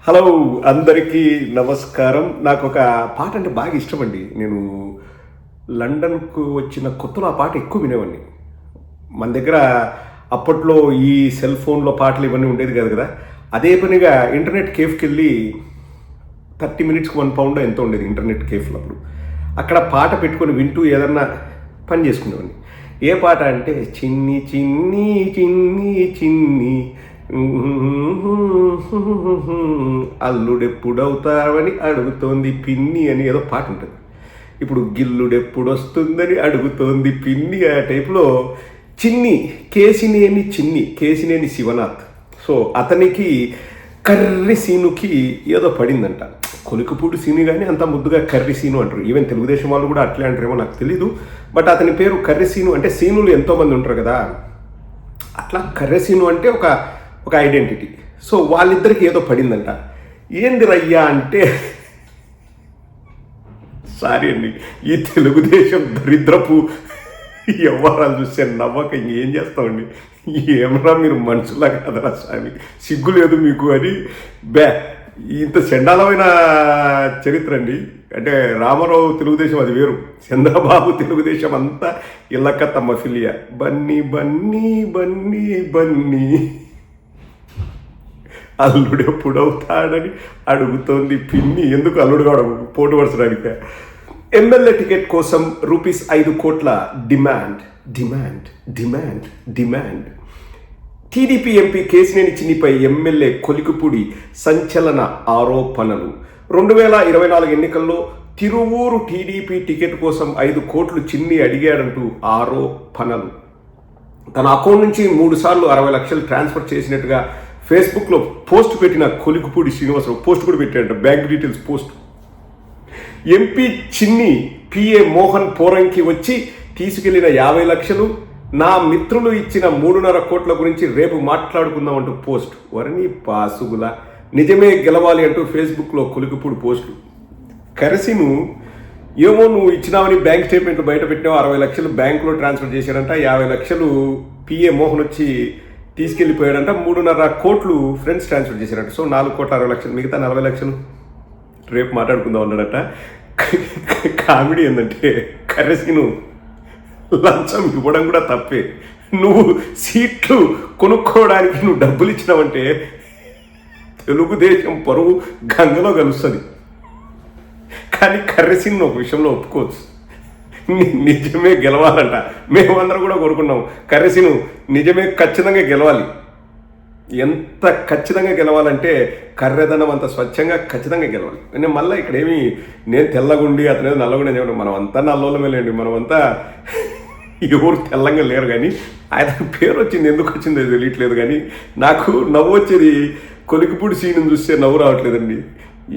Hello, అందరికీ నమస్కారం. నాకు ఒక పాట అంటే బాగా ఇష్టం అండి. నేను లండన్కు వచ్చిన కొత్తలో ఆ పాట ఎక్కువ వినేవాడిని. మన దగ్గర అప్పట్లో ఈ సెల్ ఫోన్లో పాటలు ఇవన్నీ ఉండేది కాదు కదా. అదే పనిగా ఇంటర్నెట్ కేఫ్కి వెళ్ళి 30 మినిట్స్కి £1 ఎంతో ఉండేది ఇంటర్నెట్ కేఫ్లో. అప్పుడు అక్కడ పాట పెట్టుకొని వింటూ ఏదన్నా పని చేసుకునేవాడిని. ఏ పాట అంటే చిన్ని చిన్ని చిన్ని చిన్ని అల్లుడెప్పుడవుతావని అడుగుతోంది పిన్ని అని ఏదో పాట ఉంటుంది. ఇప్పుడు గిల్లుడెప్పుడొస్తుందని అడుగుతోంది పిన్ని ఆ టైప్లో చిన్ని కేసినేని శివనాథ్. సో అతనికి కర్రి సీనుకి ఏదో పడిందంట. కొలికపూడి సీను కానీ అంత ముద్దుగా కర్రి సీను అంటారు. ఈవెన్ తెలుగుదేశం వాళ్ళు కూడా అట్లే అంటారేమో నాకు తెలీదు. బట్ అతని పేరు కర్రి సీను. అంటే సీనులు ఎంతోమంది ఉంటారు కదా, అట్లా కర్రి సీను అంటే ఒక ఐడెంటిటీ. సో వాళ్ళిద్దరికి ఏదో పడిందంట. ఏంది రయ్యా అంటే, సారీ అండి, ఈ తెలుగుదేశం దరిద్రపు వ్యవహారాలు చూస్తే నవ్వక ఇంకేం చేస్తామండి. ఏమరా మీరు మనుషులా కదరా స్వామి, సిగ్గు లేదు మీకు అని. ఇంత చండాలమైన చరిత్ర అండి. అంటే రామారావు తెలుగుదేశం అది వేరు, చంద్రబాబు తెలుగుదేశం అంతా ఇళ్ళకత్త మఫిలియా. బన్నీ బన్నీ బన్నీ బన్నీ అల్లుడెప్పుడవుతాడని అడుగుతోంది పిన్ని. ఎందుకు అల్లుడు కావడం, పోటు పరచడానికి. ఎమ్మెల్యే టికెట్ కోసం ₹5 కోట్ల డిమాండ్. టీడీపీ ఎంపీ కేసినేని చిన్నిపై ఎమ్మెల్యే కొలికపూడి సంచలన ఆరోపణలు. 2024 ఎన్నికల్లో తిరువూరు టీడీపీ టికెట్ కోసం 5 కోట్లు చిన్ని అడిగాడంటూ ఆరోపణలు. తన అకౌంట్ నుంచి 3 సార్లు 60 లక్షలు ట్రాన్స్ఫర్ చేసినట్టుగా ఫేస్బుక్లో పోస్ట్ పెట్టిన కొలికపూడి శ్రీనివాసరావు పోస్ట్ కూడా పెట్టాడంట, బ్యాంక్ డీటెయిల్స్ పోస్ట్. ఎంపీ చిన్ని పిఏ మోహన్ పోరంకి వచ్చి తీసుకెళ్లిన 50 లక్షలు, నా మిత్రులు ఇచ్చిన 3.5 కోట్ల గురించి రేపు మాట్లాడుకుందాం అంటూ పోస్ట్. వరణి పాసుగుల నిజమే గెలవాలి అంటూ ఫేస్బుక్లో కొలికపూడి పోస్టులు. కరసిను ఏమో నువ్వు ఇచ్చినావని బ్యాంక్ స్టేట్మెంట్లు బయట పెట్టావు, 60 లక్షలు బ్యాంకులో ట్రాన్స్ఫర్ చేశాడంట, 50 లక్షలు పిఏ మోహన్ వచ్చి తీసుకెళ్ళిపోయాడంట, 3.5 కోట్లు ఫ్రెండ్స్ ట్రాన్స్ఫర్ చేశారంట. సో 4 కోట్ల 60 లక్షలు, మిగతా 40 లక్షలు రేపు మాట్లాడుకుందాం అన్నాడట. కామెడీ ఏంటంటే, కర్రెసిను లంచం ఇవ్వడం కూడా తప్పే. నువ్వు సీట్లు కొనుక్కోవడానికి నువ్వు డబ్బులు ఇచ్చినావంటే తెలుగుదేశం పరువు గంగలో కలుస్తుంది. కానీ కర్రెసిను ఒక విషయంలో ఒప్పుకోవచ్చు, నిజమే గెలవాలంట. మేమందరం కూడా కోరుకున్నాం కర్రెసిను నిజమే ఖచ్చితంగా గెలవాలి. ఎంత ఖచ్చితంగా గెలవాలంటే కర్రెదనం అంత స్వచ్ఛంగా ఖచ్చితంగా గెలవాలి. నేను మళ్ళీ ఇక్కడేమి నేను తెల్లగుండి అతనేది నల్లగుండి చెప్పండి, మనం అంతా నల్లోళ్ళమే లేండి, మనమంతా ఎవరు తెల్లంగా లేరు. కానీ ఆయన పేరు వచ్చింది, ఎందుకు వచ్చిందో తెలియట్లేదు. కానీ నాకు నవ్వు వచ్చేది కొలికపూడి సీను చూస్తే నవ్వు రావట్లేదండి.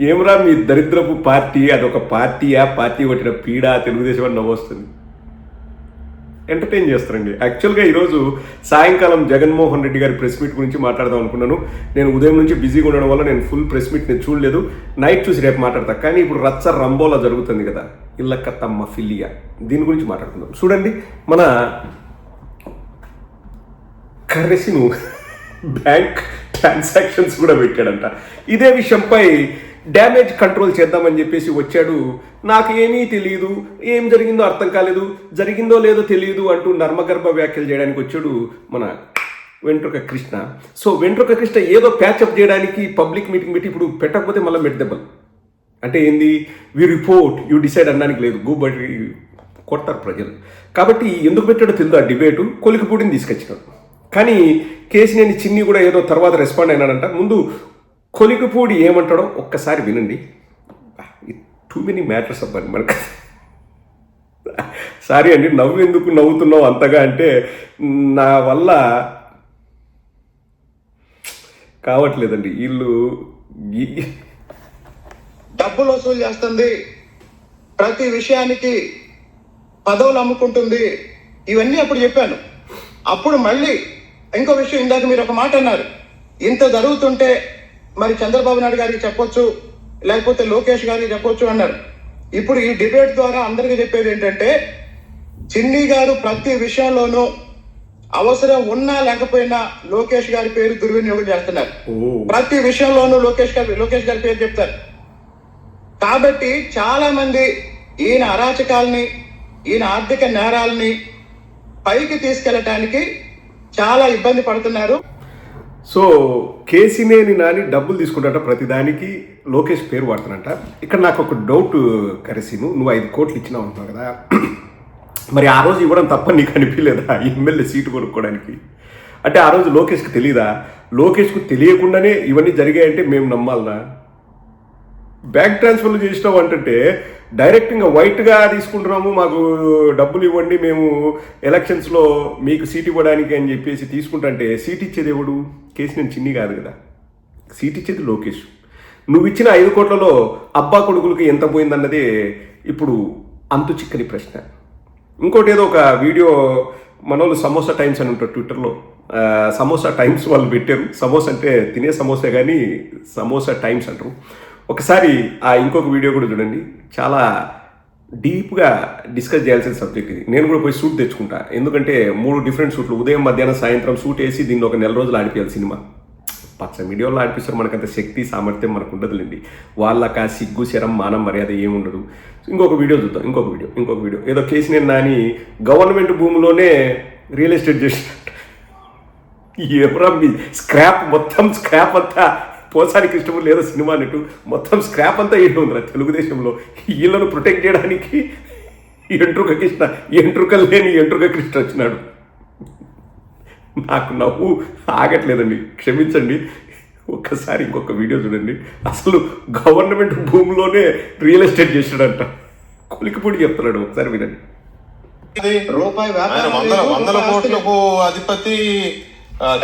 ఏమరా మీ దరిద్రపు పార్టీ, అదొక పార్టీయా, పార్టీ కొట్టిన పీడ తెలుగుదేశం అని నవ్వు వస్తుంది. ఎంటర్టైన్ చేస్తారండి. యాక్చువల్గా ఈరోజు సాయంకాలం జగన్మోహన్ రెడ్డి గారి ప్రెస్ మీట్ గురించి మాట్లాడదాం అనుకున్నాను. నేను ఉదయం నుంచి బిజీగా ఉండడం వల్ల నేను ఫుల్ ప్రెస్ మీట్ నేను చూడలేదు. నైట్ చూసి రేపు మాట్లాడతా. కానీ ఇప్పుడు రచ్చ రంబోలా జరుగుతుంది కదా, ఇళ్ళకత్తమ్మ ఫిలియా, దీని గురించి మాట్లాడుకుందాం. చూడండి, మన కర్రెసిను బ్యాంక్ ట్రాన్సాక్షన్స్ కూడా పెట్టాడంట. ఇదే విషయంపై డ్యామేజ్ కంట్రోల్ చేద్దామని చెప్పేసి వచ్చాడు. నాకు ఏమీ తెలియదు, ఏం జరిగిందో అర్థం కాలేదు, జరిగిందో లేదో తెలియదు అంటూ నర్మగర్భ వ్యాఖ్యలు చేయడానికి వచ్చాడు మన వెంట్రుక కృష్ణ. సో వెంట్రుక కృష్ణ ఏదో ప్యాచప్ చేయడానికి పబ్లిక్ మీటింగ్ పెట్టి ఇప్పుడు పెట్టకపోతే మళ్ళీ మెట్టదెబ్బలు అంటే ఏంది, వి రిపోర్ట్ యూ డిసైడ్ అనడానికి లేదు, గూబడి కొడతారు ప్రజలు. కాబట్టి ఎందుకు పెట్టాడో తెలియదు. ఆ డిబేటు కొలికపూడిని తీసుకొచ్చినాడు. కానీ కేసినేని చిన్ని కూడా ఏదో తర్వాత రెస్పాండ్ అయినాడంట. ముందు కొలికపూడి ఏమంటాడో ఒక్కసారి వినండి. టూ మెనీ మ్యాటర్స్ అవ్వాలి మనకు. సారీ అండి, ఎందుకు నవ్వుతున్నావు అంతగా అంటే నా వల్ల కావట్లేదండి. వీళ్ళు డబ్బులు వసూలు చేస్తుంది, ప్రతి విషయానికి పదవులు అమ్ముకుంటుంది, ఇవన్నీ అప్పుడు చెప్పాను. అప్పుడు మళ్ళీ ఇంకో విషయం, ఇందాక మీరు ఒక మాట అన్నారు, ఇంత జరుగుతుంటే మరి చంద్రబాబు నాయుడు గారికి చెప్పొచ్చు, లేకపోతే లోకేష్ గారికి చెప్పొచ్చు అన్నారు. ఇప్పుడు ఈ డిబేట్ ద్వారా అందరికీ చెప్పేది ఏంటంటే, చిన్ని గారు ప్రతి విషయంలోనూ అవసరం ఉన్నా లేకపోయినా లోకేష్ గారి పేరు దుర్వినియోగం చేస్తున్నారు. ఓ ప్రతి విషయంలోనూ లోకేష్ గారి పేరు చెప్తారు. కాబట్టి చాలా మంది ఈయన అరాచకాలని, ఈయన ఆర్థిక నేరాలని పైకి తీసుకెళ్ళటానికి చాలా ఇబ్బంది పడుతున్నారు. సో కేసినేని నాని డబ్బులు తీసుకుంటాట ప్రతిదానికి లోకేష్ పేరు వాడుతానంట. ఇక్కడ నాకు ఒక డౌట్ కరిసిను, నువ్వు 5 కోట్లు ఇచ్చినావు అంటున్నావు కదా, మరి ఆ రోజు ఇవ్వడం తప్ప నీకు అనిపించలేదా ఎమ్మెల్యే సీటు కొనుక్కోవడానికి? అంటే ఆ రోజు లోకేష్కి తెలియదా? లోకేష్కు తెలియకుండానే ఇవన్నీ జరిగాయంటే మేము నమ్మాలనా? బ్యాంక్ ట్రాన్స్ఫర్లు చేసినావు అంటే డైరెక్ట్ ఇంకా వైట్గా తీసుకుంటున్నాము, మాకు డబ్బులు ఇవ్వండి, మేము ఎలక్షన్స్లో మీకు సీట్ ఇవ్వడానికి అని చెప్పేసి తీసుకుంటుంటే సీట్ ఇచ్చేది ఎవడు? కేసినేని చిన్ని కాదు కదా, సీట్ ఇచ్చేది లోకేష్. నువ్వు ఇచ్చిన 5 కోట్లలో అబ్బా కొడుకులకి ఎంత పోయిందన్నదే ఇప్పుడు అంతు చిక్కని ప్రశ్న. ఇంకోటి ఏదో ఒక వీడియో మనోళ్ళు సమోసా టైమ్స్ అని ఉంటారు ట్విట్టర్లో, సమోసా టైమ్స్ వాళ్ళు పెట్టారు. సమోసా అంటే తినే సమోసా కానీ సమోసా టైమ్స్ అంటారు. ఒకసారి ఆ ఇంకొక వీడియో కూడా చూడండి, చాలా డీప్గా డిస్కస్ చేయాల్సిన సబ్జెక్ట్ ఇది. నేను కూడా పోయి సూట్ తెచ్చుకుంటా, ఎందుకంటే 3 డిఫరెంట్ సూట్లు, ఉదయం మధ్యాహ్నం సాయంత్రం సూట్ వేసి దీన్ని ఒక నెల రోజులు ఆడిపోయాలి సినిమా. పచ్చ మీడియాలో ఆడిపిస్తారు, మనకంత శక్తి సామర్థ్యం మనకు ఉండదులేండి. వాళ్ళకి ఆ సిగ్గు శరం మానం మర్యాద ఏముండదు. ఇంకొక వీడియో చూద్దాం, ఇంకొక వీడియో ఏదో కేసినేని నాని గవర్నమెంట్ భూమిలోనే రియల్ ఎస్టేట్ చేసినట్టు. ఎవరా మీ స్క్రాప్, మొత్తం స్క్రాప్ అంతా పోసానికి ఇష్టం లేదా సినిమా అన్నట్టు మొత్తం స్క్రాప్ అంతా ఏంటి ఉందిరా తెలుగుదేశంలో. వీళ్ళను ప్రొటెక్ట్ చేయడానికి ఎంట్రుకలు లేని ఎంట్రుక కృష్ణ వచ్చినాడు. నాకు నవ్వు ఆగట్లేదండి, క్షమించండి. ఒక్కసారి ఇంకొక వీడియో చూడండి. అసలు గవర్నమెంట్ భూమిలోనే రియల్ ఎస్టేట్ చేసాడంట, కొలికిపూడి చెప్తున్నాడు. ఒకసారి వినండి. రూపాయి ఆయన వందల కోట్లకు అధిపతి,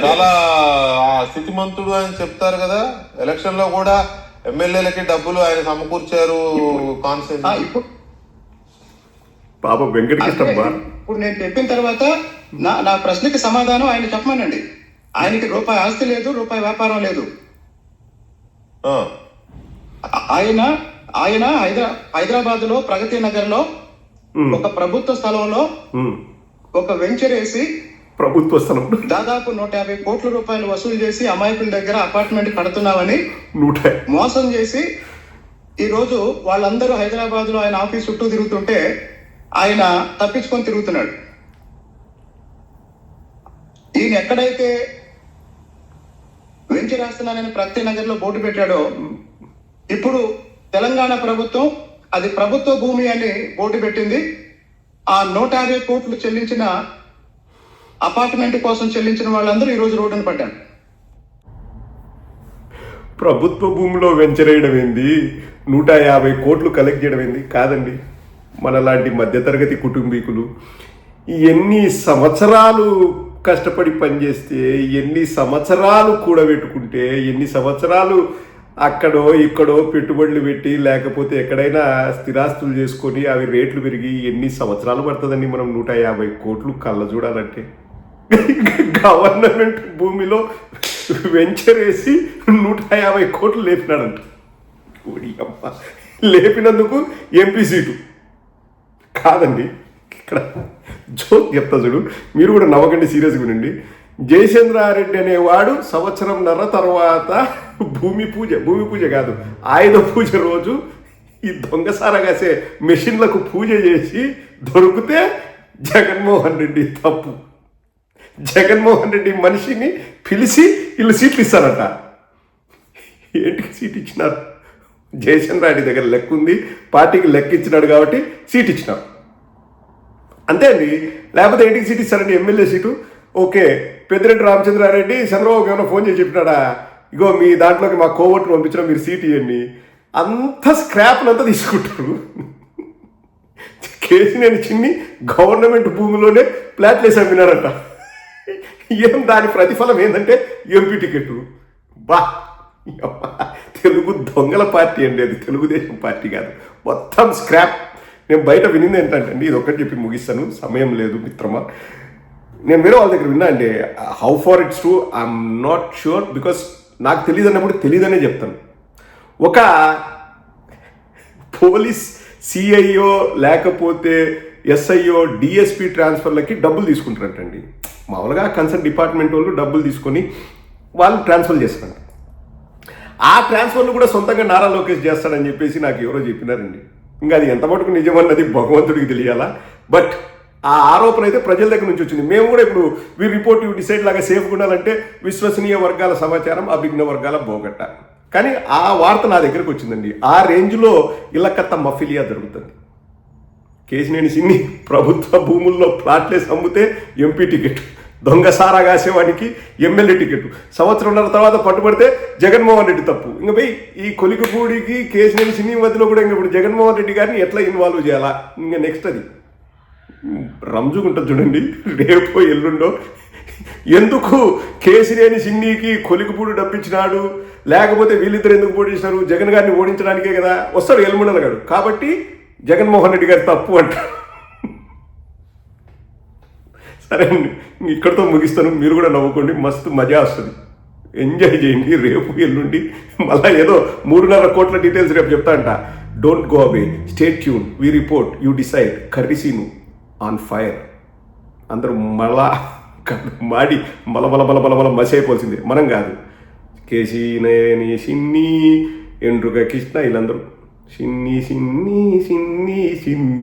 చాలా స్థితిమంతుడు అని చెప్తారు కదా. ఎలక్షన్ లో కూడా ఎమ్మెల్యేలకి డబ్బులు ఆయన సమకూర్చారు కాన్స్టిట్యూన్సీ. పాప వెంకటకృష్ణమ్మ, ఇప్పుడు నేను చెప్పిన తర్వాత నా ప్రశ్నకి సమాధానం ఆయన చెప్పమనండి. ఆయనకి రూపాయి ఆస్తి లేదు, రూపాయి వ్యాపారం లేదు. ఆయన హైదరాబాద్ లో ప్రగతి నగర్ లో ఒక ప్రభుత్వ స్థలంలో ఒక వెంచర్ వేసి ప్రభుత్వ స్థలం దాదాపు 150 కోట్ల రూపాయలు వసూలు చేసి అమాయకుల దగ్గర అపార్ట్మెంట్ కడుతున్నామని మోసం చేసి ఈ రోజు వాళ్ళందరూ హైదరాబాద్ లో ఆయన ఆఫీస్ చుట్టూ తిరుగుతుంటే ఆయన తప్పించుకొని తిరుగుతున్నాడు. ఈయన ఎక్కడైతే వెంచర్ వేస్తున్నానని ప్రగతి నగర్ లో బోర్డు పెట్టాడో, ఇప్పుడు తెలంగాణ ప్రభుత్వం అది ప్రభుత్వ భూమి అని బోర్డు పెట్టింది. ఆ 150 కోట్లు చెల్లించిన అపార్ట్మెంట్ కోసం చెల్లించిన వాళ్ళందరూ ఈ రోజు రోడ్డున పడ్డారు. ప్రభుత్వ భూమిలో వెంచరేయడం ఏంది, 150 కోట్లు కలెక్ట్ చేయడం ఏంది? కాదండి, మనలాంటి మధ్యతరగతి కుటుంబీకులు ఎన్ని సంవత్సరాలు కష్టపడి పనిచేస్తే, ఎన్ని సంవత్సరాలు కూడబెట్టుకుంటే, ఎన్ని సంవత్సరాలు అక్కడో ఇక్కడో పెట్టుబడులు పెట్టి, లేకపోతే ఎక్కడైనా స్థిరాస్తులు చేసుకొని అవి రేట్లు పెరిగి ఎన్ని సంవత్సరాలు పడుతుందండి మనం 150 కోట్లు కళ్ళ చూడాలంటే? గవర్నమెంట్ భూమిలో వెంచర్ వేసి 150 కోట్లు లేపినాడంట. ఓడి అమ్మ, లేపినందుకు ఎంపీ సీటు కాదండి. ఇక్కడ జోక్ చెప్తా చూడు, మీరు కూడా నవ్వకండి, సీరియస్గా వినండి. జయచంద్రారెడ్డి అనేవాడు సంవత్సరంన్నర తర్వాత భూమి పూజ కాదు, ఆయుధ పూజ రోజు ఈ దొంగసారా కాసే మెషిన్లకు పూజ చేసి దొరికితే జగన్మోహన్ రెడ్డి తప్పు. జగన్మోహన్ రెడ్డి మనిషిని పిలిచి వీళ్ళు సీట్లు ఇస్తారట. ఏంటికి సీట్ ఇచ్చినారు? జయచంద్రారెడ్డి దగ్గర లెక్క ఉంది, పార్టీకి లెక్క ఇచ్చినాడు కాబట్టి సీట్ ఇచ్చినారు, అంతే అండి. లేకపోతే ఏంటికి సీట్ ఇస్తారండి? MLA seat. Okay, Peddireddy Ramachandra Reddy చంద్రబాబుకి ఏమైనా ఫోన్ చేసి చెప్పినాడా, ఇగో మీ దాంట్లోకి మా కోవట్లు పంపించడం, మీరు సీట్ ఇవ్వండి? అంత స్క్రాప్నంతా తీసుకుంటారు. కేసినేని చిన్ని గవర్నమెంట్ భూమిలోనే ప్లాట్లు వేసి అమ్మినారంట. ఏం దాని ప్రతిఫలం ఏంటంటే ఎంపీ టికెట్. బా, తెలుగు దొంగల పార్టీ అండి అది, తెలుగుదేశం పార్టీ కాదు, మొత్తం స్క్రాప్. నేను బయట వినింది ఏంటంటే, ఇది ఒక్కటి చెప్పి ముగిస్తాను, సమయం లేదు మిత్రమా. నేను వేరే వాళ్ళ దగ్గర విన్నా అండి, how far it's true I'm not sure, because నాకు తెలియదు అన్నప్పుడు తెలియదనే చెప్తాను. ఒక పోలీస్ సిఐఓ లేకపోతే ఎస్ఐఓ డిఎస్పీ ట్రాన్స్ఫర్లకి డబ్బులు తీసుకుంటారంటండి. మామూలుగా కన్సర్న్ డిపార్ట్మెంట్ వాళ్ళు డబ్బులు తీసుకొని వాళ్ళు ట్రాన్స్ఫర్ చేస్తారు. ఆ ట్రాన్స్ఫర్ను కూడా సొంతంగా నారా లోకేష్ చేస్తాడని చెప్పేసి నాకు ఎవరో చెప్పినారండి. ఇంకా అది ఎంత మటుకు నిజమన్నది భగవంతుడికి తెలియాలా. బట్ ఆ ఆరోపణ అయితే ప్రజల దగ్గర నుంచి వచ్చింది. మేము కూడా ఇప్పుడు వీ రిపోర్ట్ యూ డిసైడ్ లాగా సేఫ్గా ఉండాలంటే విశ్వసనీయ వర్గాల సమాచారం, అభిజ్ఞ వర్గాల బోగట్ట. కానీ ఆ వార్త నా దగ్గరకు వచ్చిందండి. ఆ రేంజ్లో ఇలకత్త మఫిలియా జరుగుతుంది. కేసినేని సిన్ని ప్రభుత్వ భూముల్లో ప్లాట్లేసి అమ్మితే ఎంపీ టికెట్, దొంగ సారా కాసేవాడికి ఎమ్మెల్యే టికెట్, సంవత్సరంన్నర తర్వాత పట్టుబడితే జగన్మోహన్ రెడ్డి తప్పు. ఇంకా పోయి ఈ కొలికపూడికి కేసినేని సిన్ని మధ్యలో కూడా ఇంకా ఇప్పుడు జగన్మోహన్ రెడ్డి గారిని ఎట్లా ఇన్వాల్వ్ చేయాలా? ఇంకా నెక్స్ట్ అది రంజుకుంటుంది చూడండి, రేపో ఎల్లుండో. ఎందుకు కేసినేని సిన్నికి కొలికపూడి డప్పించినాడు, లేకపోతే వీళ్ళిద్దరు ఎందుకు పోటీ చేసినారు? జగన్ గారిని ఓడించడానికే కదా. వస్తాడు ఎల్లుండల గారు, కాబట్టి జగన్మోహన్ రెడ్డి గారి తప్పు అంట. సరే అండి, ఇక్కడితో ముగిస్తాను. మీరు కూడా నవ్వుకోండి, మస్తు మజా వస్తుంది, ఎంజాయ్ చేయండి. రేపు ఎల్లుండి మళ్ళీ ఏదో 3.5 కోట్ల డీటెయిల్స్ రేపు చెప్తా అంట. Don't go away, stay tune, we report, you decide. కర్రీసీను ఆన్ ఫైర్. అందరూ మళ్ళా మాడి మల మసి అయిపోవాల్సిందే, మనం కాదు. కేసీనేని సిన్ని, ఎండ్రుక కృష్ణ, వీళ్ళందరూ సిన్ని సిన్ని సిన్ని సిన్ని.